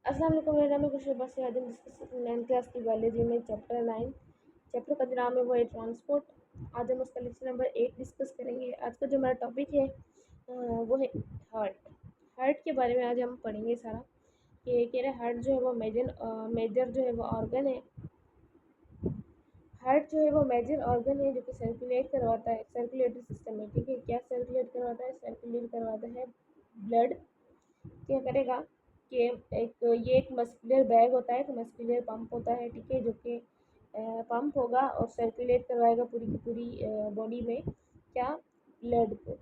अस्सलाम वालेकुम, मेरा नाम है खुशबू बस। आज हम डिस्कस 9th क्लास की बायोलॉजी में चैप्टर 9। चैप्टर का जो नाम है वो है ट्रांसपोर्ट। आज हम उसका लेक्चर नंबर 8 डिस्कस करेंगे। आज का जो हमारा टॉपिक है वो है हार्ट। हार्ट के बारे में आज हम पढ़ेंगे सारा कि कह रहे हार्ट जो है वो मेजर जो है वो ऑर्गन है। हार्ट जो है वो मेजर ऑर्गन है जो कि सर्कुलेट करवाता है, सर्कुलेटरी सिस्टम में। ठीक है, क्या सर्कुलेट करवाता है? सर्कुलेट करवाता है ब्लड। क्या करेगा कि एक मस्कुलर बैग होता है, एक मस्कुलर पंप होता है। ठीक है, जो कि पंप होगा और सर्कुलेट करवाएगा पूरी की पूरी बॉडी में क्या, ब्लड को।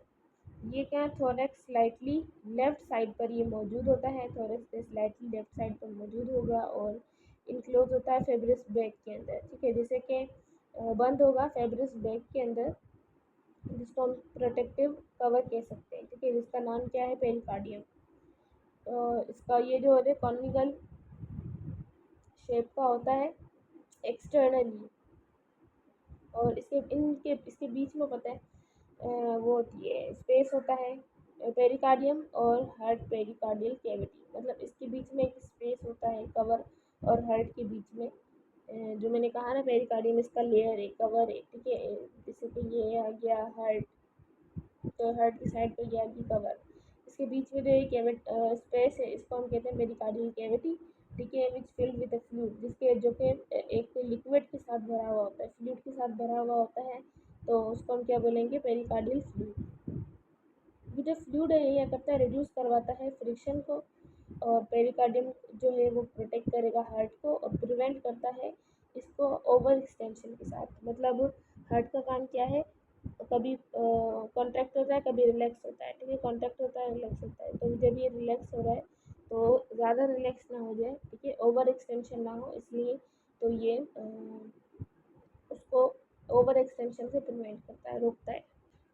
ये क्या, थोरैक्स स्लाइटली लेफ्ट साइड पर ये मौजूद होता है, थोरैक्स पे स्लाइटली लेफ्ट साइड पर मौजूद होगा और इनक्लोज होता है फेब्रिस बैग के अंदर। ठीक है, जैसे कि बंद होगा फेब्रिस बैग के अंदर, जिसको हम प्रोटेक्टिव कवर कह सकते हैं। ठीक है, जिसका नाम क्या है, पेरिकार्डियम। इसका ये जो है कॉनिकल शेप का होता है एक्सटर्नली, और इसके बीच में पता है वो होती है स्पेस होता है पेरिकार्डियम और हार्ट पेरिकार्डियल कैविटी। मतलब इसके बीच में एक स्पेस होता है कवर, और हार्ट के बीच में जो मैंने कहा ना, पेरिकार्डियम इसका लेयर है, कवर है। ठीक है, जैसे कि ये आ गया हार्ट, तो हार्ट की साइड पर ये आ गई कवर। इसके बीच में जो एक स्पेस है, इसको हम कहते हैं पेरिकार्डियल कैविटी। ठीक है, विच फिल्ड विद फ्लूइड, जिसके जो कि एक लिक्विड के साथ भरा हुआ होता है, फ्लूइड के साथ भरा हुआ होता है, तो उसको हम क्या बोलेंगे, पेरिकार्डियल फ्लूइड। ये जो फ्लूइड है ये क्या करता है, रिड्यूस करवाता है फ्रिक्शन को, और पेरिकार्डियम जो है वो प्रोटेक्ट करेगा हार्ट को और प्रिवेंट करता है इसको ओवर एक्सटेंशन के साथ। मतलब हार्ट का काम क्या है, कभी कॉन्ट्रैक्ट होता है, कभी रिलैक्स होता है। ठीक है, कॉन्ट्रैक्ट होता है, रिलैक्स होता है, तो जब ये रिलैक्स हो रहा है तो ज़्यादा रिलैक्स ना हो जाए, ठीक है, ओवर एक्सटेंशन ना हो, इसलिए तो ये उसको ओवर एक्सटेंशन से प्रिवेंट करता है, रोकता है।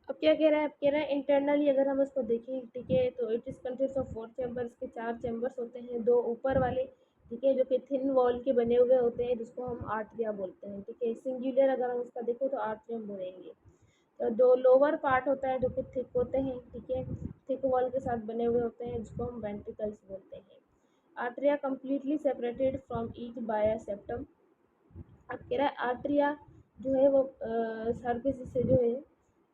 अब क्या कह रहा है, अब कह रहा है इंटरनली अगर हम इसको देखें, ठीक है, तो it is consist of 4 chambers के 4 चैम्बर्स होते हैं, 2 ऊपर वाले, ठीक है, जो कि थिन वॉल के बने हुए होते हैं, जिसको हम आर्टरिया बोलते हैं। ठीक है, सिंगुलर अगर हम उसका देखें तो आर्टरियम बोलेंगे। तो 2 लोअर पार्ट होता है जो कि थिक होते हैं। ठीक है, थिक वॉल के साथ बने हुए होते हैं, जिसको हम वेंट्रिकल्स बोलते हैं। Atria completely separated from each by a septum. अब कह रहा है आर्टरिया जो है वो सर्फेस से जो है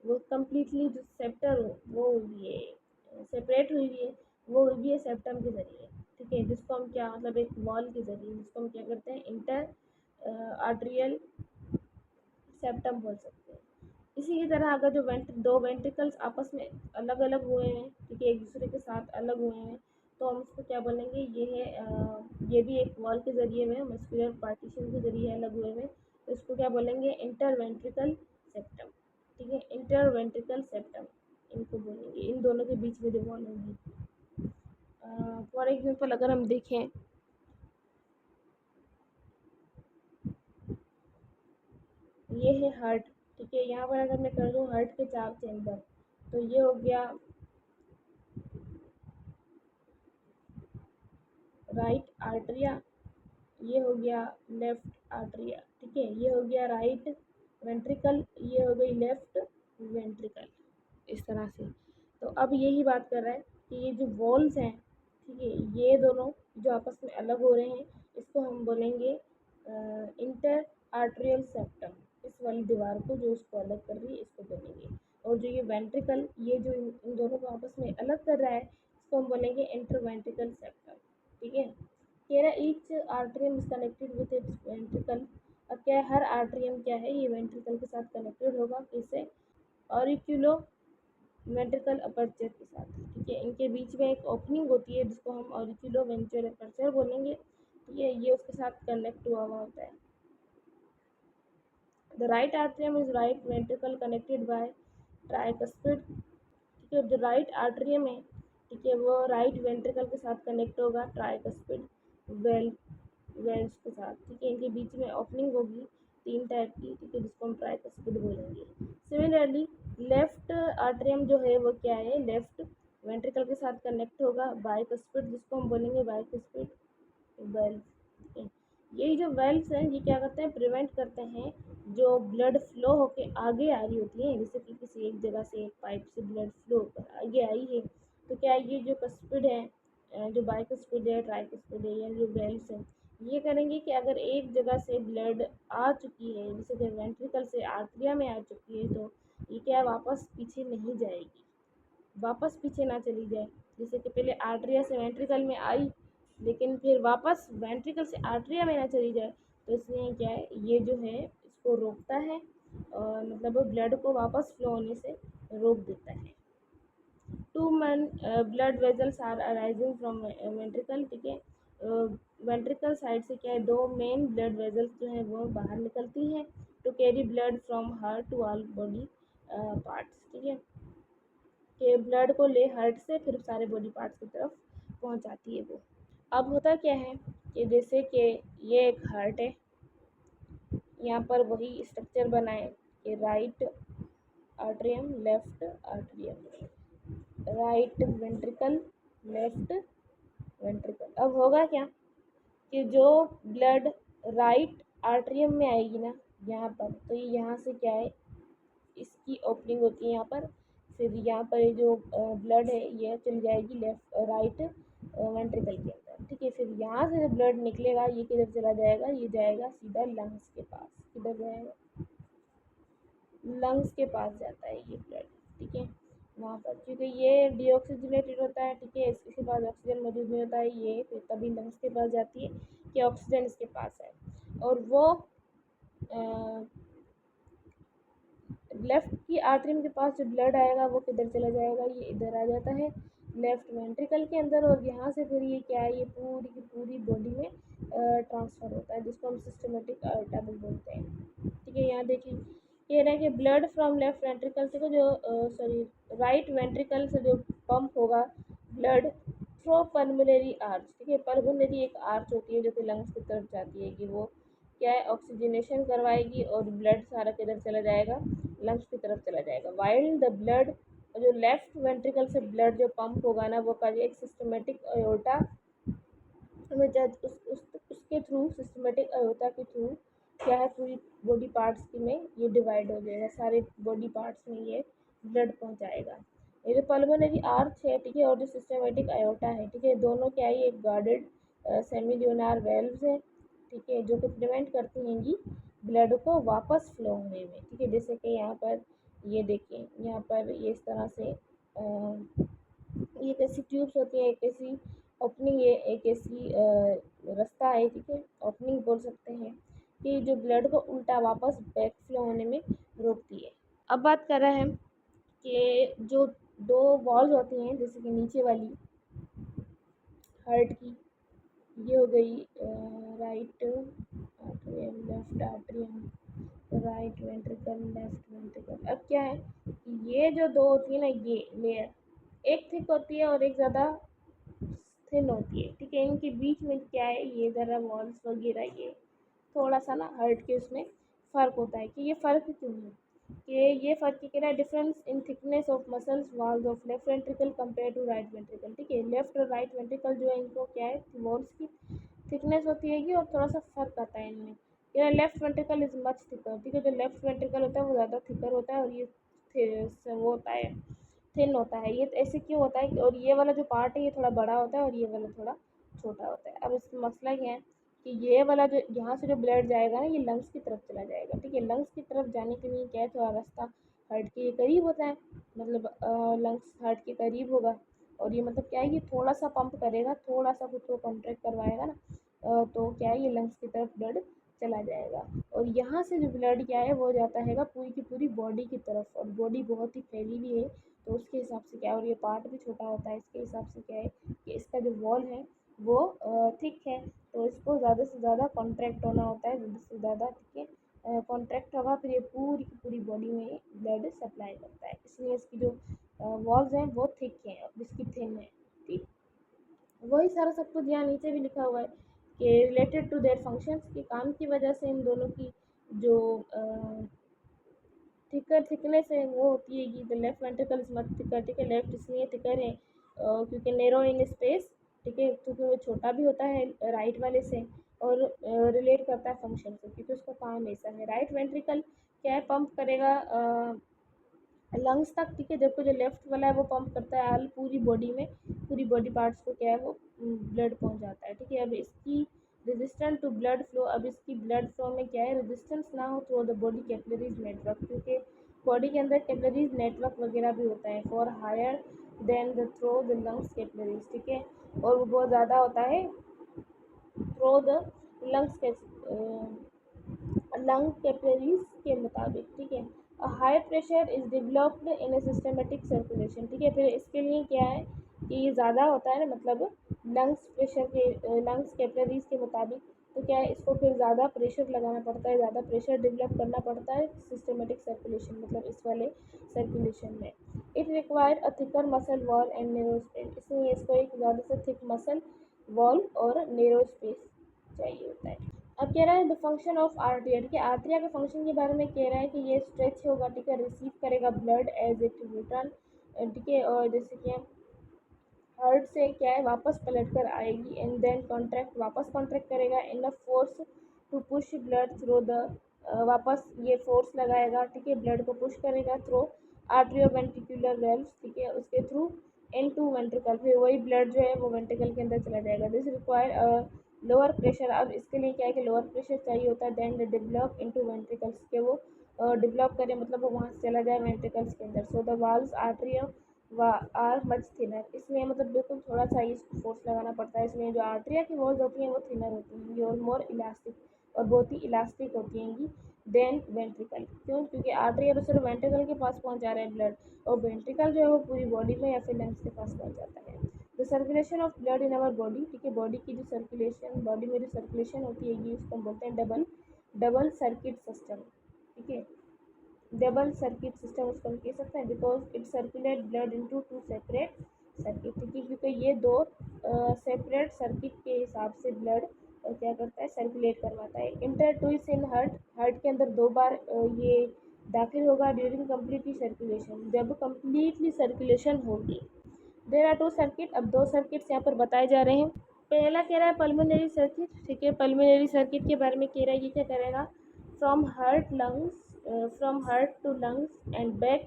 वो कम्प्लीटली जो सेप्टर हो वो हुई है, सेपरेट हुई हुई है, वो हुई भी है सेप्टम के ज़रिए। ठीक है, जिसको हम क्या, मतलब एक वॉल के ज़रिए, जिसको हम क्या करते हैं, इंटर आर्टरियल सेप्टम बोल सकते हैं। इसी की तरह अगर जो दो वेंट्रिकल्स आपस में अलग अलग हुए हैं, ठीक है, एक दूसरे के साथ अलग हुए हैं, तो हम उसको क्या बोलेंगे, ये है ये भी एक वॉल के ज़रिए में मस्कुलर पार्टीशन के ज़रिए अलग हुए हैं, तो इसको क्या बोलेंगे, इंटर वेंट्रिकल सेप्टम। ठीक है, इंटर वेंट्रिकल सेप्टम इनको बोलेंगे, इन दोनों के बीच में जो वॉल होगी। फॉर एग्जाम्पल अगर हम देखें, ये है हार्ट। ठीक है, यहाँ पर अगर मैं कर दूँ हार्ट के 4 चैम्बर, तो ये हो गया राइट आर्टरिया, ये हो गया लेफ्ट आर्टरिया। ठीक है, ये हो गया राइट वेंट्रिकल, ये हो गई लेफ्ट वेंट्रिकल, इस तरह से। तो अब यही बात कर रहा है कि ये जो वॉल्स हैं, ठीक है, ये दोनों जो आपस में अलग हो रहे हैं, इसको हम बोलेंगे इंटर आर्टरियल सेप्टम। इस वाली दीवार को जो इसको अलग कर रही है इसको बोलेंगे। और जो ये वेंट्रिकल, ये जो इन दोनों को आपस में अलग कर रहा है, इसको हम बोलेंगे इंटरवेंट्रिकल सेप्टम। ठीक है, कह रहा each atrium is connected with its ventricle. अब क्या है, हर आर्टरियम क्या है, ये वेंट्रिकल के साथ कनेक्टेड होगा, किससे, ऑरिक्यूलो वेंट्रिकल अपर्चर के साथ। ठीक है, इनके बीच में एक ओपनिंग होती है जिसको हम ऑरिक्यूलो वेंट्रिकल अपर्चर बोलेंगे। ठीक है, ये उसके साथ कनेक्ट हुआ हुआ होता है। The right atrium is right ventricle connected by tricuspid. ठीक है, जो राइट आर्टरियम है, ठीक है, वो राइट वेंट्रिकल के साथ कनेक्ट होगा ट्राइकस्पिड वेल्स के साथ। ठीक है, इनके बीच में ओपनिंग होगी 3 टाइप की, ठीक है, जिसको हम ट्राइकस्पिड बोलेंगे। सिमिलरली लेफ्ट आर्टरियम जो है वो क्या है, लेफ्ट वेंट्रिकल के साथ कनेक्ट होगा बाइकस्पिड, जिसको हम बोलेंगे बाइकस्पिड वेल्व। ठीक है, यही जो वेल्व्स हैं ये क्या करते हैं, प्रिवेंट करते हैं जो ब्लड फ्लो होके आगे आ रही होती है, जैसे कि किसी एक जगह से एक पाइप से ब्लड फ्लो होकर आगे आई है, तो क्या ये जो कस्पिड है, जो बाइकुस्पिड है, ट्राइकुस्पिड है या जो वेल्व्स हैं, ये करेंगे कि अगर एक जगह से ब्लड आ चुकी है, जैसे कि वेंट्रिकल से आर्टरिया में आ चुकी है, तो ये क्या है, वापस पीछे नहीं जाएगी, वापस पीछे ना चली जाए। जैसे कि पहले आर्टरिया से वेंट्रिकल में आई, लेकिन फिर वापस वेंट्रिकल से आर्टरिया में ना चली जाए, तो इसलिए क्या है, ये जो है इसको रोकता है, और मतलब ब्लड को वापस फ्लो होने से रोक देता है। Two main blood vessels are arising from ventricle, ठीक है। वेंट्रिकल साइड से क्या है, दो मेन ब्लड वेजल्स जो हैं वो बाहर निकलती हैं to carry blood from heart to all body parts, ठीक है, कि ब्लड को ले हार्ट से फिर सारे बॉडी पार्ट्स की तरफ पहुंचाती है वो। अब होता क्या है कि जैसे कि ये एक हार्ट है, यहाँ पर वही स्ट्रक्चर बना है कि right atrium, left atrium, right ventricle, left ventricle. अब होगा क्या कि जो ब्लड राइट आर्टरियम में आएगी ना यहाँ पर, तो ये यहाँ से क्या है, इसकी ओपनिंग होती है यहाँ पर, फिर यहाँ पर ये जो ब्लड है ये चली जाएगी लेफ्ट राइट वेंट्रिकल के अंदर, ठीक है। फिर यहाँ से जो ब्लड निकलेगा ये किधर चला जाएगा, ये जाएगा सीधा लंग्स के पास। किधर जाएगा, लंग्स के पास जाता है ये ब्लड, ठीक है, वहाँ पर, क्योंकि ये डीऑक्सीजनेटेड होता है, ठीक है, इसके पास ऑक्सीजन मौजूद नहीं होता है, ये फिर तभी लंग्स के पास जाती है कि ऑक्सीजन इसके पास है। और वो लेफ्ट की आर्टरी के पास जो ब्लड आएगा वो किधर चला जाएगा, ये इधर आ जाता है लेफ्ट वेंट्रिकल के अंदर, और यहाँ से फिर ये क्या है, ये पूरी की पूरी बॉडी में ट्रांसफ़र होता है, जिसको हम सिस्टमेटिक आर्टरी बोलते हैं, ठीक है। यहाँ देखिए कह रहा है कि ब्लड फ्रॉम लेफ्ट वेंट्रिकल से जो सॉरी राइट वेंट्रिकल से जो पंप होगा ब्लड थ्रो पल्मोनरी आर्च, ठीक है, पल्मोनरी एक आर्च होती है जो कि लंग्स की तरफ जाती है, कि वो क्या है, ऑक्सीजनेशन करवाएगी और ब्लड सारा किधर चला जाएगा, लंग्स की तरफ चला जाएगा। वाइल द ब्लड, जो लेफ्ट वेंट्रिकल से ब्लड जो पंप होगा ना वो का एक सिस्टमेटिक अयोटा में उसके थ्रू, सिस्टमेटिक अयोटा के थ्रू क्या है, पूरी बॉडी पार्ट्स की में ये डिवाइड हो जाएगा, सारे बॉडी पार्ट्स में ये ब्लड पहुंचाएगा। ये जो पल्मोनरी आर्च है, ठीक है, और जो सिस्टमेटिक अयोटा है, ठीक है, दोनों क्या है, एक गार्डेड सेमील्यूनार वेल्व्स है, ठीक है, जो कि प्रिवेंट करती हैंगी ब्लड को वापस फ्लो होने में, ठीक है। जैसे कि यहाँ पर ये देखिए, यहाँ पर ये इस तरह से ये कैसी ट्यूब्स होती हैं, एक ऐसी ओपनिंग है, एक ऐसी रास्ता है, ठीक है, ओपनिंग बोल सकते हैं, कि जो ब्लड को उल्टा वापस बैक फ्लो होने में रोकती है। अब बात कर रहे हैं कि जो दो वॉल्स होती हैं, जैसे कि नीचे वाली हार्ट की, ये हो गई right atrium, left atrium, right ventricle, left ventricle. अब क्या है, ये जो दो होती है ना, ये लेयर एक थिक होती है और एक ज़्यादा थिन होती है, ठीक है, इनके बीच में क्या है, ये ज़रा वॉल्स वगैरह ये थोड़ा सा ना हार्ट के उसमें फ़र्क होता है, कि ये फ़र्क क्यों है, कि ये फ़र्क क्या है, difference in thickness of muscles walls of left ventricle compare to right ventricle, ठीक है। लेफ्ट और राइट वेंट्रिकल जो है इनको क्या है, वॉल्स की थिकनेस होती है और थोड़ा सा फ़र्क आता है इनमें। ये left ventricle is much thicker, ठीक है, जो लेफ्ट वेंट्रिकल होता है वो ज़्यादा थिकर होता है, और ये वो होता है थिन होता है। ये ऐसे क्यों होता है, और ये वाला जो पार्ट है ये थोड़ा बड़ा होता है और ये वाला थोड़ा छोटा होता है। अब इसका मसला क्या है कि ये वाला जो यहाँ से जो ब्लड जाएगा ना ये लंग्स की तरफ चला जाएगा, ठीक है। लंग्स की तरफ जाने के लिए क्या है, थोड़ा रास्ता हार्ट के करीब होता है, मतलब लंग्स हार्ट के करीब होगा, और ये मतलब क्या है, ये थोड़ा सा पंप करेगा, थोड़ा सा खुद को कॉन्ट्रैक्ट करवाएगा ना, तो क्या है, ये लंग्स की तरफ ब्लड चला जाएगा, और यहाँ से जो ब्लड क्या है वो जाता है पूरी की पूरी बॉडी की तरफ, और बॉडी बहुत ही फैली हुई है, तो उसके हिसाब से क्या है, और ये पार्ट भी छोटा होता है, इसके हिसाब से क्या है कि इसका जो वॉल है वो थिक है, तो इसको ज़्यादा से ज़्यादा कॉन्ट्रैक्ट होना होता है, ज़्यादा से ज़्यादा, ठीक है, कॉन्ट्रैक्ट होगा, फिर ये पूरी की पूरी बॉडी में ब्लड सप्लाई करता है, इसलिए इसकी जो वॉल्स हैं वो थिक हैं और इसकी थिन है, ठीक। वही सारा सब कुछ यहाँ नीचे भी लिखा हुआ है कि रिलेटेड टू देयर फंक्शंस, के काम की वजह से इन दोनों की जो थिकनेस है वो होती है कि the left ventricle is much thicker, ठीक है, लेफ्ट इसलिए थिकर है क्योंकि नैरो इन स्पेस, ठीक है, क्योंकि वो छोटा भी होता है राइट वाले से, और रिलेट करता है फंक्शन से, क्योंकि उसका काम ऐसा है। राइट वेंट्रिकल क्या है, पंप करेगा लंग्स तक, ठीक है। जबकि जो लेफ्ट वाला है वो पंप करता है ऑल पूरी बॉडी में, पूरी बॉडी पार्ट्स को क्या है वो ब्लड पहुंच जाता है, ठीक है। अब इसकी रेजिस्टेंट टू ब्लड फ्लो, अब इसकी ब्लड फ्लो में क्या है, रेजिस्टेंस ना हो through the body capillaries network, क्योंकि बॉडी के अंदर कैपिलरीज नेटवर्क वगैरह भी होता है for higher than the through the lungs capillaries, ठीक है। और वो बहुत ज़्यादा होता है through the lungs lung capillaries के मुताबिक, ठीक है। High pressure is developed in a systematic circulation, ठीक है। फिर इसके लिए क्या है कि ये ज़्यादा होता है ना, मतलब लंग्स प्रेशर के लंग्स कैपिलरीज के मुताबिक, तो क्या है इसको फिर ज़्यादा प्रेशर लगाना पड़ता है, ज़्यादा प्रेशर डेवलप करना पड़ता है सिस्टमेटिक सर्कुलेशन, मतलब इस वाले सर्कुलेशन में। It require a thicker muscle wall and narrow space, इसलिए इसको एक ज़्यादा से थिक मसल वॉल और नेरो स्पेस चाहिए होता है। अब कह रहा है द फंक्शन ऑफ आर्टरिया, ठीक है। आर्टरिया के फंक्शन के बारे में कह रहा है कि ये स्ट्रेच होगा, ठीक है, रिसीव करेगा ब्लड एज इट रिटर्न, ठीक है। और जैसे कि हार्ट से क्या है वापस पलट कर आएगी एंड देन कॉन्ट्रैक्ट, वापस कॉन्ट्रैक्ट करेगा in force to push blood through the, वापस ये फोर्स लगाएगा, ठीक है, ब्लड को पुश करेगा थ्रू आर्ट्रियोवेंट्रिकुलर वेल्व्स, ठीक है, उसके थ्रू इनटू वेंट्रिकल, फिर वही ब्लड जो है वो वेंट्रिकल के अंदर चला जाएगा। दिस रिक्वायर लोअर प्रेशर, अब इसके लिए क्या है कि लोअर प्रेशर चाहिए होता है, देन डेवलप इनटू वेंट्रिकल्स, के वो डेवलप करे, मतलब वो वहाँ से चला जाए वेंट्रिकल्स के अंदर। So the walls atrium are much thinner, इसलिए मतलब बिल्कुल थोड़ा सा ही फोर्स लगाना पड़ता है, इसलिए जो आर्टरिया की वॉल्स होती हैं वो थिनर होती हैं और मोर इलास्टिक और बहुत ही इलास्टिक होती हैं देन वेंट्रिकल। क्यों? क्योंकि आर्टरिया तो सिर्फ वेंट्रिकल के पास पहुंच जा रहा है ब्लड, और वेंट्रिकल जो है वो पूरी बॉडी में या फिर लंग्स के पास पहुंच जाता है। The circulation of blood in our body, ठीक है, बॉडी की जो सर्कुलेशन, बॉडी में जो सर्कुलेशन होती है ये उसको हम बोलते हैं डबल सर्किट सिस्टम, ठीक है। डबल सर्किट सिस्टम उसको हम कह सकते हैं, because it circulate blood into two separate circuit, ठीक है, क्योंकि ये दो सेपरेट सर्किट के हिसाब से ब्लड क्या करता है, सर्कुलेट करवाता है। इंटरट्यूस इन हार्ट के अंदर दो बार ये दाखिल होगा ड्यूरिंग कम्प्लीटली सर्कुलेशन, जब कम्प्लीटली सर्कुलेशन होगी। देर आर टू सर्किट, अब दो सर्किट्स यहाँ पर बताए जा रहे हैं। पहला कह रहा है पल्मोनरी सर्किट, ठीक है। पल्मोनरी सर्किट के बारे में कह रहा है ये क्या करेगा, from heart lungs, from heart to lungs and back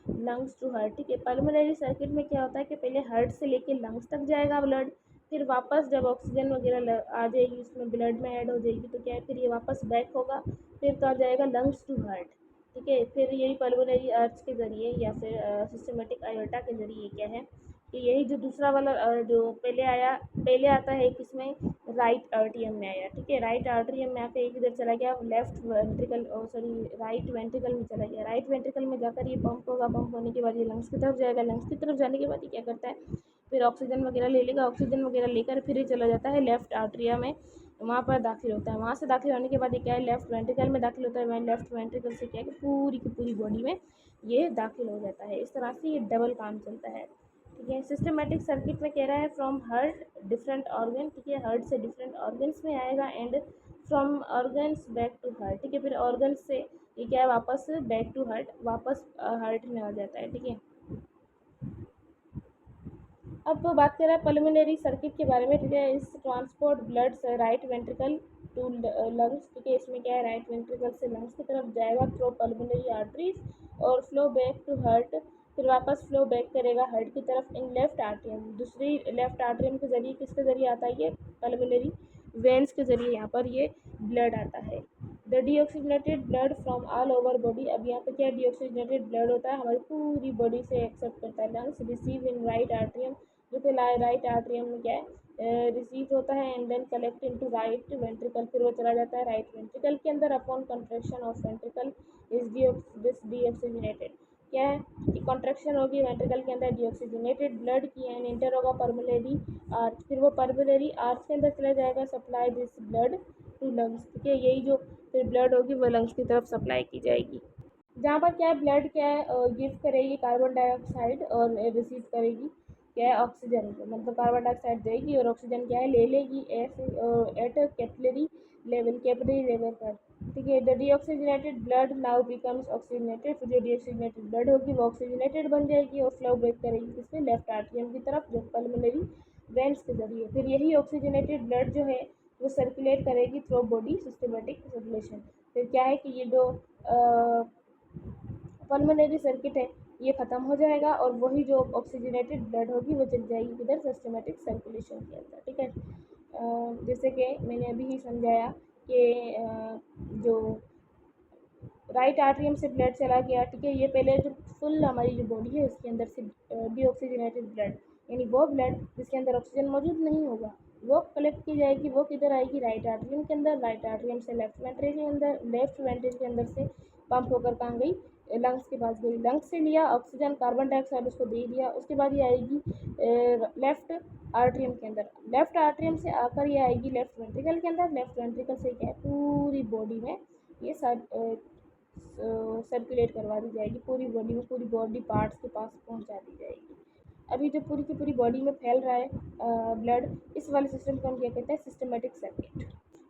lungs to heart, ठीक है। पल्मोनरी सर्किट में क्या होता है कि पहले हार्ट से लेके लंग्स तक जाएगा ब्लड, फिर वापस जब ऑक्सीजन वगैरह आ जाएगी उसमें ब्लड में ऐड हो जाएगी तो क्या है, फिर ये वापस बैक होगा, फिर कहाँ जाएगा, लंग्स टू हार्ट, ठीक है। फिर यही पल्मोनरी आर्च के ज़रिए या फिर सिस्टमेटिक आयोटा के ज़रिए क्या है कि यही जो दूसरा वाला जो पहले आता है किसमें, राइट आर्टियम में आया, ठीक है। राइट आर्टियम में आके एक इधर चला गया left ventricle, sorry right ventricle में चला गया, राइट वेंट्रिकल में जाकर ये पंप होगा, पंप होने के बाद ये लंग्स की तरफ जाएगा, लंग्स की तरफ जाने के बाद ये क्या करता है, फिर ऑक्सीजन वगैरह ले लेगा, ऑक्सीजन वगैरह लेकर फिर ये चला जाता है लेफ्ट आर्ट्रिया में, वहाँ पर दाखिल होता है, वहाँ से दाखिल होने के बाद ये क्या है, लेफ्ट वेंट्रिकल में दाखिल होता है, लेफ्ट वेंट्रिकल से क्या है कि पूरी की पूरी बॉडी में ये दाखिल हो जाता है। इस तरह से ये डबल काम चलता है, ठीक है। सिस्टमेटिक सर्किट में कह रहा है फ्रॉम हार्ट डिफरेंट ऑर्गन, ठीक है, हार्ट से डिफरेंट ऑर्गन्स में आएगा and from organs back to heart, ठीक है, फिर ऑर्गन्स से ये क्या है वापस बैक टू हार्ट, वापस हार्ट में आ जाता है, ठीक है। अब तो बात कर रहा है पल्मोनरी सर्किट के बारे में, ठीक है। इस ट्रांसपोर्ट ब्लड से राइट वेंट्रिकल टू लंग्स, ठीक है, इसमें क्या है राइट वेंट्रिकल से लंग्स की तरफ जाएगा थ्रू पल्मोनरी आर्टरीज और फ्लो बैक टू हार्ट, फिर वापस फ्लो बैक करेगा हार्ट की तरफ इन लेफ्ट आर्टरियम, दूसरी लेफ्ट आर्टरियम के जरिए, किसके जरिए आता है ये, पल्मोनरी वेंस के जरिए यहाँ पर ये ब्लड आता है। The deoxygenated blood from all over body, अब यहाँ पे क्या डीऑक्सीजनेटेड ब्लड होता है हमारी पूरी बॉडी से एक्सेप्ट करता है lungs, receive in right atrium, जो कि राइट आर्टरियम में क्या है रिसीव होता है and then collect into right ventricle, फिर वो चला जाता है राइट वेंट्रिकल के अंदर, upon contraction of ventricle is deoxygenated, क्या है कि कॉन्ट्रैक्शन होगी वेंट्रिकल के अंदर, डीऑक्सीजनेटेड ब्लड की एंड इंटर होगा पर्मुलरी आर्च, फिर वो पर्मुलरी आर्च के अंदर चला जाएगा, supply this blood to lungs, ठीक है, यही जो फिर ब्लड होगी वो लंग्स की तरफ सप्लाई की जाएगी, जहाँ पर क्या है ब्लड क्या है गिव करेगी कार्बन डाइऑक्साइड और रिसीव करेगी क्या है ऑक्सीजन को, मतलब कार्बन डाइऑक्साइड देगी और ऑक्सीजन क्या है ले लेगी एट कैपिलरी लेवल पर, ठीक है। The deoxygenated blood now becomes oxygenated, फिर जो डीऑक्सीजनेटेड ब्लड होगी वो ऑक्सीजनेटेड बन जाएगी और फ्लो बैक करेगी किसमें, लेफ्ट आर्टरियम की तरफ, जो पल्मोनरी वेंस के जरिए, फिर यही ऑक्सीजनेटेड ब्लड जो है वो सर्कुलेट करेगी थ्रू बॉडी सिस्टमेटिक सर्कुलेशन, फिर क्या है कि ये जो पल्मोनरी सर्किट है ये ख़त्म हो जाएगा और वही जो ऑक्सीजनेटेड ब्लड होगी वो चल जाएगी किधर, सिस्टमेटिक सर्कुलेशन के अंदर। ठीक है, जैसे कि मैंने अभी ही समझाया कि जो राइट आर्टरियम से ब्लड चला गया, ठीक है, ये पहले जो फुल हमारी जो बॉडी है उसके अंदर से डीऑक्सीजनेटेड ब्लड, यानी वो ब्लड जिसके अंदर ऑक्सीजन मौजूद नहीं होगा, वो कलेक्ट की जाएगी, वो किधर आएगी, राइट आर्टरियम के अंदर, राइट आर्टरियम से लेफ्ट वेंट्रिकल के अंदर, लेफ्ट वेंट्रिकल के अंदर से पंप होकर कहाँ गई, लंग्स के पास गई, लंग्स से लिया ऑक्सीजन, कार्बन डाइऑक्साइड उसको दे दिया, उसके बाद ये आएगी लेफ्ट आर्टरियम के अंदर, लेफ्ट आर्टरियम से आकर ये आएगी लेफ्ट वेंट्रिकल के अंदर, लेफ्ट वेंट्रिकल से क्या है पूरी बॉडी में ये सर्कुलेट करवा दी जाएगी, पूरी बॉडी में, पूरी बॉडी पार्ट्स के पास पहुंचा दी जाएगी। अभी जो पूरी की पूरी बॉडी में फैल रहा है ब्लड, इस वाले सिस्टम को हम क्या कहते हैं, सिस्टमेटिक सर्किट।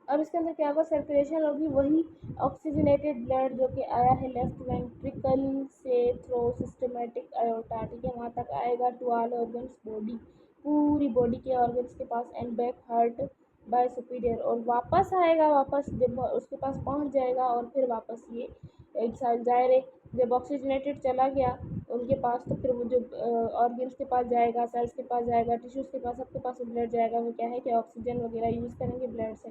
अब इसके अंदर क्या होगा, सर्कुलेशन होगी वही ऑक्सीजनेटेड ब्लड जो कि आया है लेफ्ट वेंट्रिकल से थ्रू सिस्टमेटिक आयोटा, ठीक है, वहाँ तक आएगा टू ऑल ऑर्गन्स बॉडी, पूरी बॉडी के ऑर्गन्स के पास, and back heart by superior, और वापस आएगा, वापस जब उसके पास पहुँच जाएगा और फिर वापस ये एक साल जाए, जब ऑक्सीजनेटेड चला गया उनके पास तो फिर वो जो ऑर्गन्स के पास जाएगा, सेल्स के पास जाएगा, टिश्यूज़ के पास, सबके पास ब्लड जाएगा, वो क्या है कि ऑक्सीजन वगैरह यूज़ करेंगे ब्लड से,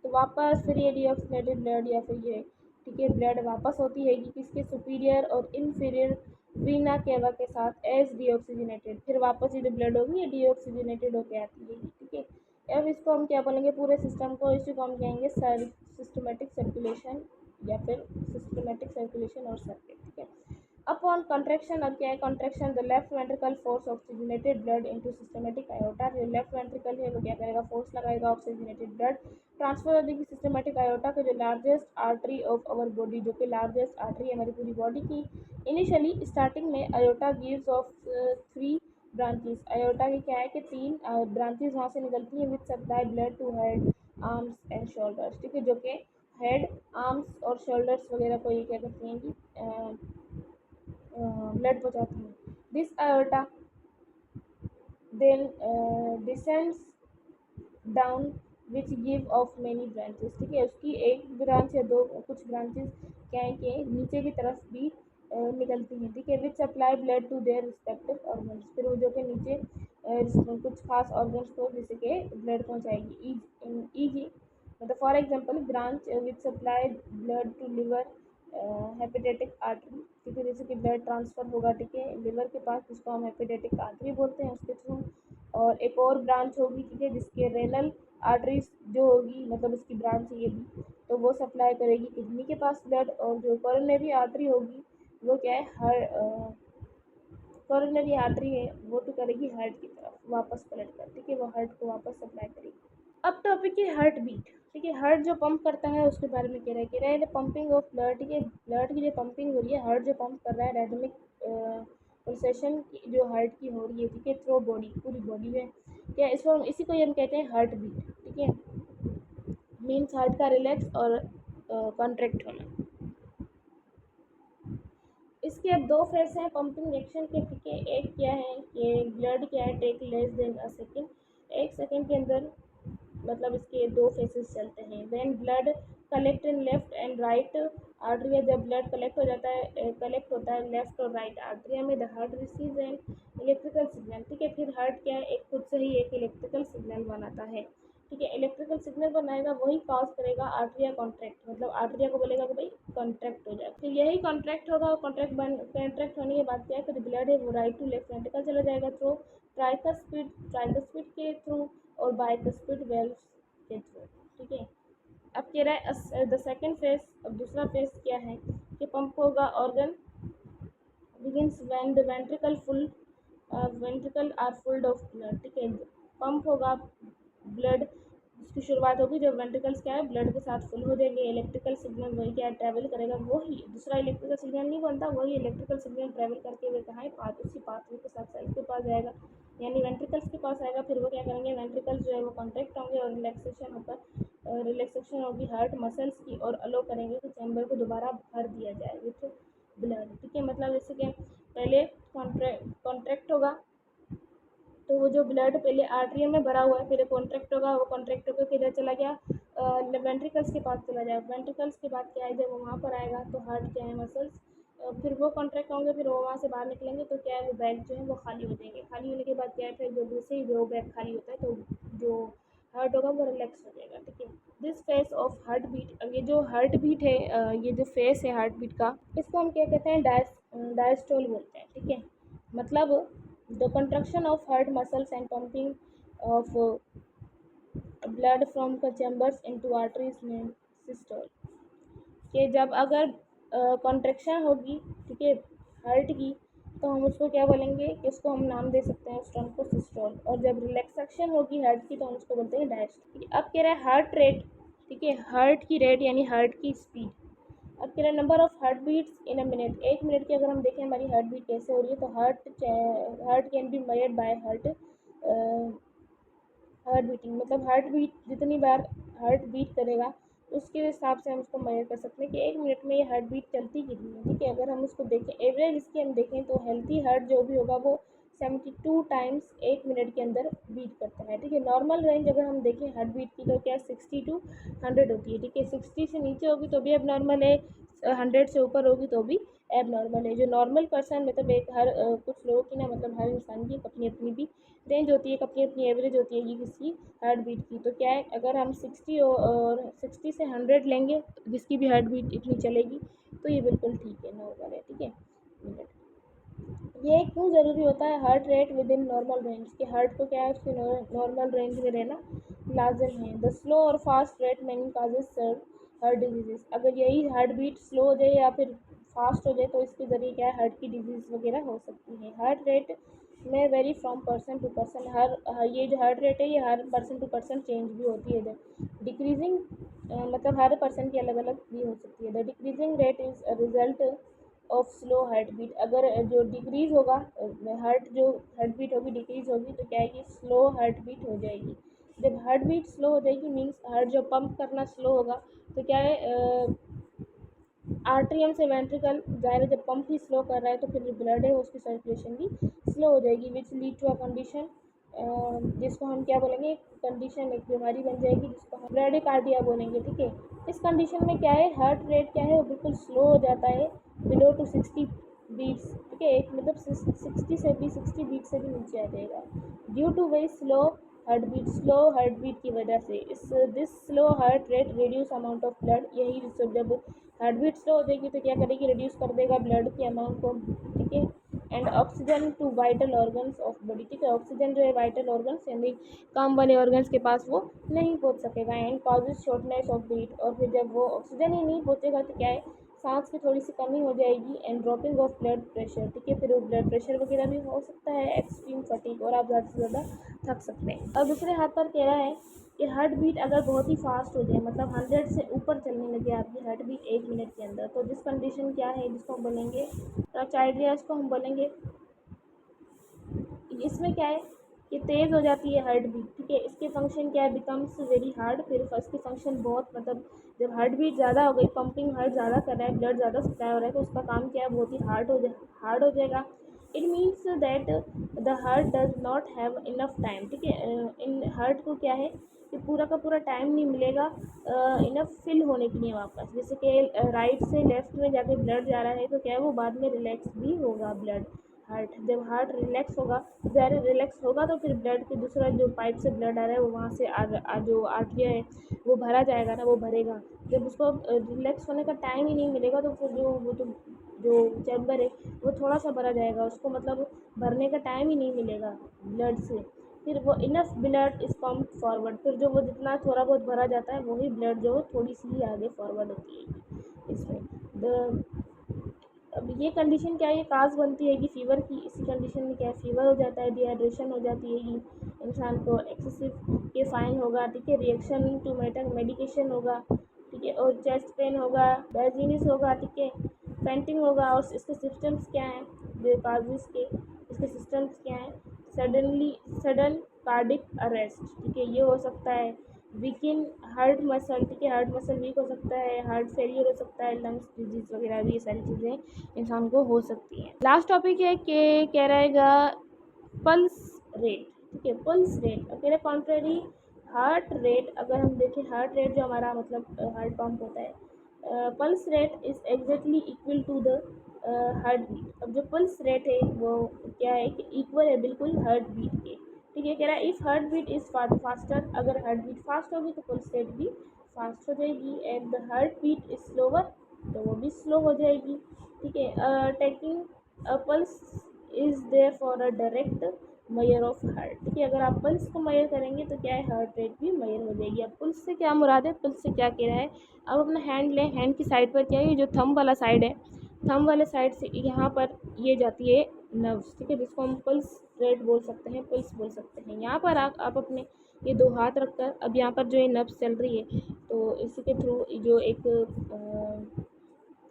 तो वापस फिर ये डीऑक्सीनेटेड ब्लड या फिर ये, ठीक है, ब्लड वापस होती है कि किसके, सुपीरियर और इन्फीरियर वीना केवा के साथ एज डीऑक्सीजनेटेड, फिर वापस ये जो ब्लड होगी ये डीऑक्सीजनेटेड होके आती है, ठीक है। अब इसको हम क्या बोलेंगे, पूरे सिस्टम को, इसी को हम कहेंगे सिस्टमेटिक सर्कुलेशन या फिर सिस्टमेटिक सर्कुलेशन और सर्किट, ठीक है। अपॉन कंट्रैक्शन, अब क्या है contraction, the left ventricle force oxygenated blood into systematic iota, जो लेफ्ट वेंट्रिकल है वो क्या करेगा, फोर्स लगाएगा, ऑक्सीजनेटेड ब्लड ट्रांसफर हो जाएगी सिस्टमेटिक आयोटा के, जो largest artery of our body, जो कि लार्जेस्ट आर्टरी है हमारी पूरी बॉडी की। इनिशियली स्टार्टिंग में aorta gives off 3 branches, aorta की क्या है कि 3 ब्रांचेस वहाँ से निकलती हैं, which supply blood to head, arms and shoulders, ठीक है, जो कि हेड, आर्म्स और शोल्डर्स वगैरह को ये क्या करती हैं कि ब्लड पहुँचाती हैं। This aorta then descends down which give off many branches, ठीक है, उसकी एक ब्रांच या दो कुछ ब्रांचेस क्या है कि नीचे की तरफ भी निकलती हैं, ठीक है, which supply blood to their respective organs, फिर वो जो कि नीचे कुछ खास ऑर्गन्स को जैसे कि ब्लड पहुँचाएगी, ई मतलब for example branch which supply blood to liver, hepatic artery, ठीक है, जैसे कि ब्लड ट्रांसफ़र होगा, ठीक है, लिवर के पास, जिसको हम हेपेटेटिक आर्टरी बोलते हैं, उसके थ्रू, और एक और ब्रांच होगी, ठीक है, जिसके रेनल आर्टरीज जो होगी, मतलब उसकी ब्रांच है ये भी, तो वो सप्लाई करेगी किडनी के पास ब्लड, और जो कोरोनरी आर्टरी होगी वो क्या है, कोरोनरी आर्टरी है वो तो करेगी हार्ट की तरफ वापस पलट कर, ठीक है, वो हार्ट को वापस सप्लाई करेगी। अब टॉपिक है हार्ट बीट, ठीक है, हार्ट जो पंप करता है उसके बारे में कह रहा है पंपिंग ऑफ ब्लड, ठीक है, ब्लड की जो पंपिंग हो रही है, हार्ट जो पंप कर रहा है, राइथमिक पल्सेशन जो हार्ट की हो रही है, ठीक है, थ्रू बॉडी, पूरी बॉडी में, क्या इसको इसी को हम कहते हैं हार्ट बीट, ठीक है, मीन्स हार्ट का रिलैक्स और कॉन्ट्रैक्ट होना। इसके अब 2 फेस हैं पंपिंग एक्शन के, ठीक है, एक क्या है कि ब्लड क्या है, take less than a second, 1 second के अंदर, मतलब इसके 2 फेसेस चलते हैं। When blood collect in left and right atria, जब ब्लड कलेक्ट हो जाता है, कलेक्ट होता है लेफ्ट और राइट आर्टरिया में, the heart receives an electrical signal, ठीक है, फिर हार्ट क्या है, एक खुद से ही एक इलेक्ट्रिकल सिग्नल बनाता है, ठीक है, इलेक्ट्रिकल सिग्नल बनाएगा, वही कॉज करेगा आर्टरिया कॉन्ट्रैक्ट, मतलब आर्टरिया को बोलेगा कि भाई कॉन्ट्रैक्ट हो जाए, फिर यही कॉन्ट्रैक्ट होगा, कॉन्ट्रैक्ट होने के बाद क्या है, फिर ब्लड है वो राइट टू लेफ्ट वेंट्रिकल चला जाएगा थ्रू ट्राइकस्पिड के थ्रू और बाइकस्पिड वेल्व्स के थ्रू, ठीक है। अब कह रहा है द सेकेंड फेज, अब दूसरा फेज क्या है कि पंप होगा organ begins when the ventricle are filled of blood, ठीक है, पंप होगा ब्लड, इसकी शुरुआत होगी जब वेंट्रिकल्स क्या है ब्लड के साथ फुल हो जाएंगे, इलेक्ट्रिकल सिग्नल वही क्या ट्रैवल करेगा, वही दूसरा इलेक्ट्रिकल सिग्नल नहीं बनता, वही इलेक्ट्रिकल सिग्नल ट्रैवल करके हुए कहाँ है उसी पाथवे के साथ सेल्स के पास जाएगा, यानी वेंट्रिकल्स के पास आएगा, फिर वो क्या करेंगे, वेंट्रिकल्स जो है वो कॉन्ट्रैक्ट होंगे और रिलैक्सेशन होगी हार्ट मसल्स की, और अलो करेंगे कि चैम्बर को दोबारा भर दिया जाए विथ ब्लड, ठीक है, मतलब जैसे कि पहले कॉन्ट्रैक्ट होगा, तो वो जो ब्लड पहले आर्टरियम में भरा हुआ है, फिर कॉन्ट्रैक्ट होगा, वो कॉन्ट्रैक्ट होकर किधर चला गया, वेंट्रिकल्स के पास चला जाएगा, वेंट्रिकल्स के बाद क्या है, जब वो वहाँ पर आएगा तो हार्ट क्या है मसल्स फिर वो कॉन्ट्रैक्ट होंगे, फिर वो वहाँ से बाहर निकलेंगे तो क्या है, वो बैग जो है वो खाली हो जाएंगे। खाली होने के बाद क्या है, फिर जब जैसे ही वो बैग खाली होता है तो जो हार्ट होगा वो रिलैक्स हो जाएगा। ठीक है, this phase of heart beat, अब ये जो हार्ट बीट है, ये जो फेस है हार्ट बीट का, इसको हम क्या कहते हैं, डायस्टोल बोलते हैं। ठीक है, मतलब the construction of heart muscles and pumping of blood from the chambers into arteries name systole. कि जब अगर कॉन्ट्रैक्शन होगी, ठीक है, हार्ट की, तो हम उसको क्या बोलेंगे कि उसको हम नाम दे सकते हैं उस टर्म को सिस्टोल। और जब रिलैक्सेशन होगी हार्ट की तो हम उसको बोलते हैं डायस्टोल। अब कह रहा है हार्ट रेट, ठीक है, हार्ट की रेट यानी हार्ट की स्पीड। अब कह रहा है number of heart beats in a minute, एक मिनट की अगर हम देखें हमारी हार्ट बीट कैसे हो रही है, तो heart can be measured by heart beating, मतलब हार्ट बीट जितनी बार हार्ट बीट करेगा उसके हिसाब से हम उसको मेजर कर सकते हैं कि एक मिनट में ये हार्ट बीट चलती कितनी है। ठीक है, अगर हम उसको देखें एवरेज इसकी हम देखें तो हेल्थी हार्ट जो भी होगा वो 72 टाइम्स एक मिनट के अंदर बीट करता है। ठीक है, नॉर्मल रेंज अगर हम देखें हार्ट बीट की तो क्या 60 to 100 होती है। ठीक है, 60 से नीचे होगी तो भी अब नॉर्मल है, 100 से ऊपर होगी तो भी एब नॉर्मल है। जो नॉर्मल पर्सन मतलब एक कुछ लोगों की ना, मतलब हर इंसान की अपनी अपनी भी रेंज होती है, अपनी अपनी एवरेज होती है ये किसी हार्ट बीट की। तो क्या है, अगर हम 60 और 60 से 100 लेंगे जिसकी भी हार्ट बीट इतनी चलेगी तो ये बिल्कुल ठीक है, नॉर्मल है। ठीक है, ये क्यों ज़रूरी होता है, heart rate with in normal range, कि हार्ट को क्या है उसके नॉर्मल रेंज में रहना लाजम है। द स्लो और फास्ट रेट मैनी काजेज सर्व हार्ट डिजीजेस, अगर यही हार्ट बीट स्लो हो जाए या फिर फास्ट हो जाए तो इसके ज़रिए क्या है हार्ट की डिजीज़ वगैरह हो सकती है। हार्ट रेट में vary from person to person, ये जो हार्ट रेट है ये हर पर्सन टू पर्सन चेंज भी होती है। डिक्रीजिंग मतलब हर पर्सन की अलग अलग भी हो सकती है। The decreasing rate is a result of slow heart beat, अगर जो डिक्रीज होगा जो हार्ट बीट होगी डिक्रीज होगी तो क्या है कि स्लो हार्ट बीट हो जाएगी। जब हार्ट बीट स्लो हो जाएगी मीन्स हार्ट जो पंप करना स्लो होगा तो क्या है, आर्ट्रियम से वेंट्रिकल ज़ाहिर है जब पंप ही स्लो कर रहा है तो फिर जो ब्लड है उसकी सर्कुलेशन भी स्लो हो जाएगी, which lead to a condition जिसको हम क्या बोलेंगे, कंडीशन एक बीमारी बन जाएगी जिसको हम ब्रेडिकार्डिया बोलेंगे। ठीक है, इस कंडीशन में क्या है हार्ट रेट क्या है वो बिल्कुल स्लो हो जाता है, बिलो टू 60 बीट्स। ठीक है, एक मतलब 60 से भी 60 बीट से भी नीचे आ जाएगा due to very slow heart beat. Slow heart beat की वजह से इस this slow heart rate reduce amount of blood, यही जब हार्ट बीट स्लो हो जाएगी तो क्या करेगी, रिड्यूस कर देगा ब्लड के अमाउंट को। ठीक है, and oxygen to vital organs of body, ठीक है, ऑक्सीजन जो है वाइटल ऑर्गन्स यानी काम वाले ऑर्गन्स के पास वो नहीं पहुंच सकेगा। And causes shortness of breath, और फिर जब वो ऑक्सीजन ही नहीं पहुंचेगा तो क्या है सांस की थोड़ी सी कमी हो जाएगी। And dropping of blood pressure, ठीक है, फिर वो ब्लड प्रेशर वगैरह भी हो सकता है, एक्सट्रीम फटीग, और आप ज़्यादा से ज़्यादा थक सकते हैं। और दूसरे हाथ पर कह रहा है कि हार्ट बीट अगर बहुत ही फास्ट हो जाए, मतलब 100 से ऊपर चलने लगे आपकी हार्ट बीट एक मिनट के अंदर, तो जिस कंडीशन क्या है जिसको हम बोलेंगे टाचाइड्रिया, इसको हम बोलेंगे। इसमें क्या है कि तेज़ हो जाती है हार्ट बीट। ठीक है, इसके फंक्शन क्या है, बिकम्स वेरी हार्ड, फिर फर्स्ट की फंक्शन बहुत मतलब जब हार्ट बीट ज़्यादा हो गई, पंपिंग हार्ट ज़्यादा कर रहा है, ब्लड ज़्यादा सप्लाई हो रहा है तो उसका काम क्या है बहुत ही हार्ड हो जाएगा। It means that the heart does not have enough time. ठीक है, इन हार्ट को क्या है कि पूरा का पूरा टाइम नहीं मिलेगा इनफ फिल होने के लिए वापस, जैसे कि राइट से लेफ्ट में जाके ब्लड जा रहा है तो क्या है वो बाद में रिलैक्स भी होगा ब्लड। हार्ट जब हार्ट रिलैक्स होगा, ज़्यादा रिलैक्स होगा तो फिर ब्लड के दूसरा जो पाइप से ब्लड आ रहा है वो वहाँ से जो आर्टरिया है वो भरा जाएगा ना, वो भरेगा। जब उसको रिलैक्स होने का टाइम ही नहीं मिलेगा तो फिर जो चैम्बर है वो थोड़ा सा भरा जाएगा, उसको मतलब भरने का टाइम ही नहीं मिलेगा ब्लड से, फिर वो enough blood is pump forward, फिर जो वो जितना थोड़ा बहुत भरा जाता है वही ब्लड जो थोड़ी सी ही आगे फॉरवर्ड होती है इसमें। द अब ये कंडीशन क्या है, ये काज बनती है कि फ़ीवर की, इसी कंडीशन में क्या है फीवर हो जाता है, डिहाइड्रेशन हो जाती है कि इंसान को, एक्सेसिव ये फाइन होगा। ठीक है, रिएक्शन टू मेडिकेशन होगा। ठीक है, और चेस्ट पेन होगा, डायजीनिस होगा। ठीक है, पेंटिंग होगा। और इसके सिस्टम्स क्या हैं, काजेस के इसके सिस्टम्स क्या हैं, सडन कार्डिक अरेस्ट। ठीक है, ये हो सकता है वीकिन हार्ट मसल। ठीक है, हार्ट मसल वीक हो सकता है, हार्ट फेलियर हो सकता है, लंग्स डिजीज वगैरह भी, ये सारी चीज़ें इंसान को हो सकती हैं। लास्ट टॉपिक है कि कह रहेगा पल्स रेट। ठीक है, पल्स रेट अकेले कॉन्ट्रेरी हार्ट रेट, अगर हम देखें हार्ट रेट जो हमारा मतलब हार्ट पंप होता है, pulse rate is exactly equal to the heart beat. अब जो पल्स रेट है वो क्या है कि इक्वल है बिल्कुल हार्ट बीट के। ठीक है, कह रहा है if heart beat is faster, अगर हार्ट बीट फास्ट होगी तो पल्स रेट भी फास्ट हो जाएगी, and the heart beat is slower तो वो भी स्लो हो जाएगी। ठीक है, taking pulse is there for a direct measure of heart. ठीक है, अगर आप पल्स को मेजर करेंगे तो क्या है, हार्ट रेट भी मेजर हो जाएगी। अब पल्स से क्या मुराद है, पल्स से क्या कह रहा है, अब अपना हैंड लें, हैंड की साइड पर क्या है, जो थंब वाला साइड है, थंब वाले साइड से यहाँ पर ये जाती है नर्व्स। ठीक है, जिसको हम पल्स रेट बोल सकते हैं, पल्स बोल सकते हैं। यहाँ पर आप अपने ये दो हाथ रखकर अब यहाँ पर जो ये नर्व्स चल रही है तो इसी के थ्रू जो एक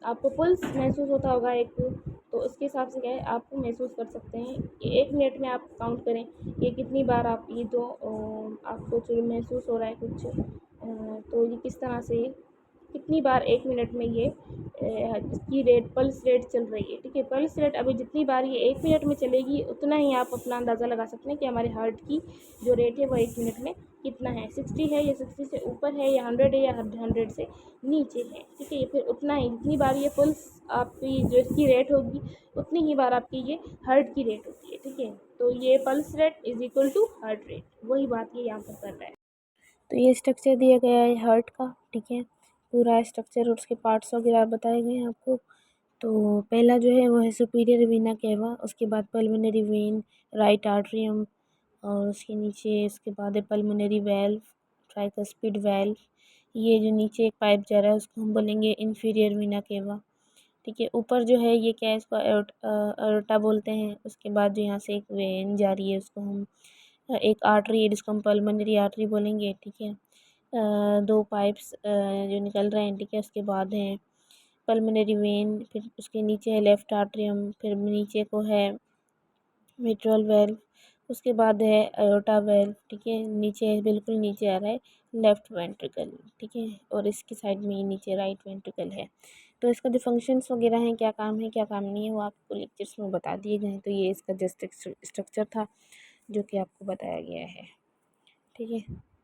आपको पल्स महसूस होता होगा एक, तो उसके हिसाब से क्या है आप महसूस कर सकते हैं कि 1 मिनट में आप काउंट करें कि कितनी बार आप ये जो आपको जो महसूस हो रहा है कुछ, तो ये किस तरह से कितनी बार 1 मिनट में ये इसकी रेट पल्स रेट चल रही है। ठीक है, पल्स रेट अभी जितनी बार ये 1 मिनट में चलेगी उतना ही आप अपना अंदाज़ा लगा सकते हैं कि हमारे हार्ट की जो रेट है वो 1 मिनट में कितना है, 60 है या 60 से ऊपर है या 100 है या 100 से नीचे है। ठीक है, ये फिर उतना ही जितनी बार ये पल्स आपकी जो इसकी रेट होगी उतनी ही बार आपकी ये हार्ट की रेट होती है। ठीक है, तो ये pulse rate is equal to heart rate, वही बात ये यहाँ पर कर रहा है। तो ये स्ट्रक्चर दिया गया है हार्ट का। ठीक है, पूरा स्ट्रक्चर और उसके पार्ट्स वगैरह बताए गए हैं आपको। तो पहला जो है वो है सुपीरियर वीना केवा, उसके बाद पल्मोनरी वेन, राइट आर्टरियम, और उसके नीचे उसके बाद है पल्मोनरी वेल्व, ट्राइकस्पिड वेल्व। ये जो नीचे एक पाइप जा रहा है उसको हम बोलेंगे इन्फीरियर वीना केवा। ठीक है, ऊपर जो है ये क्या है, इसको अयोर्टा बोलते हैं। उसके बाद जो यहाँ से एक वेन जा रही है उसको हम एक आर्टरी है जिसको हम पल्मोनरी आर्टरी बोलेंगे। ठीक है, दो पाइप्स जो निकल रहे हैं। ठीक है, उसके बाद है पल्मोनरी वेन, फिर उसके नीचे है लेफ़्ट आर्टरियम, फिर नीचे को है मिट्रल वेल्व, उसके बाद है अयोर्टा वेल्व। ठीक है, नीचे बिल्कुल नीचे आ रहा है लेफ़्ट वेंट्रिकल। ठीक है, और इसकी साइड में ही नीचे राइट वेंट्रिकल है। तो इसका जो फंक्शंस वगैरह हैं, क्या काम है क्या काम नहीं है, वो आपको लेक्चर्स में बता दिए गए हैं। तो ये इसका जस्ट स्ट्रक्चर था जो कि आपको बताया गया है। ठीक है।